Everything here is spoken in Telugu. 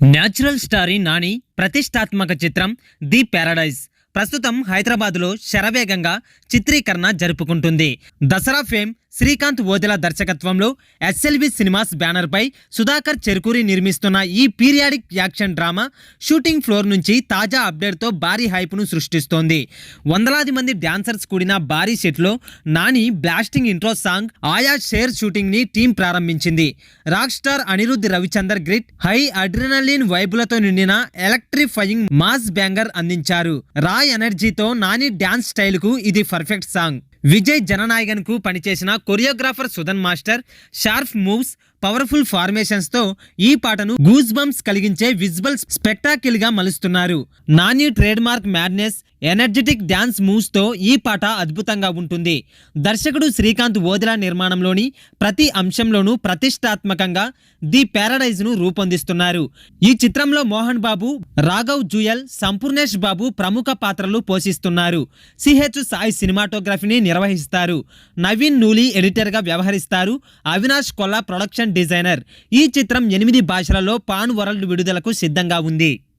న్యాచురల్ స్టారీ నాని ప్రతిష్టాత్మక చిత్రం ది ప్యారడైజ్ ప్రస్తుతం హైదరాబాద్లో శరవేగంగా చిత్రీకరణ జరుపుకుంటుంది. దసరా ఫేమ్ శ్రీకాంత్ ఓదెల దర్శకత్వంలో ఎస్ఎల్వి సినిమాస్ బ్యానర్పై సుధాకర్ చెరుకూరి నిర్మిస్తున్న ఈ periodic action drama shooting floor నుంచి తాజా అప్డేట్తో భారీ హైప్ను సృష్టిస్తోంది. వందలాది మంది డాన్సర్స్ కూడిన భారీ సెట్లో Nani blasting intro song Aaya Sher షూటింగ్ని టీం ప్రారంభించింది. Rock star Anirudh Ravichander grit high adrenaline వైబులతో నిండిన ఎలక్ట్రిఫయింగ్ మాస్ బ్యాంగర్ అందించారు. రా ఎనర్జీతో నాని డ్యాన్స్ స్టైల్కు ఇది పర్ఫెక్ట్ సాంగ్. విజయ్ జననాయగన్ కు పనిచేసిన choreographer Sudhan master sharp moves, powerful formations తో ఈ పాటను గూస్ బంప్స్ కలిగించే విజువల్ స్పెక్టాకిల్ గా మలుస్తున్నారు. Nani trademark madness, energetic dance moves తో ఈ పాట అద్భుతంగా ఉంటుంది. దర్శకుడు శ్రీకాంత్ ఓదెల నిర్మాణంలోని ప్రతి అంశంలోనూ ప్రతిష్టాత్మకంగా ది ప్యారడైజ్ ను రూపొందిస్తున్నారు. ఈ చిత్రంలో మోహన్ బాబు, రాఘవ్ జుయల్, సంపూర్ణేష్ బాబు ప్రముఖ పాత్రలు పోషిస్తున్నారు. సిహెచ్ సాయి సినిమాటోగ్రఫీని నిర్వహిస్తారు. నవీన్ నూలి ఎడిటర్ గా వ్యవహరిస్తారు. Avinash Kolla production designer. ఈ చిత్రం 8 భాషలలో పాన్ వరల్డ్ విడుదలకు సిద్ధంగా ఉంది.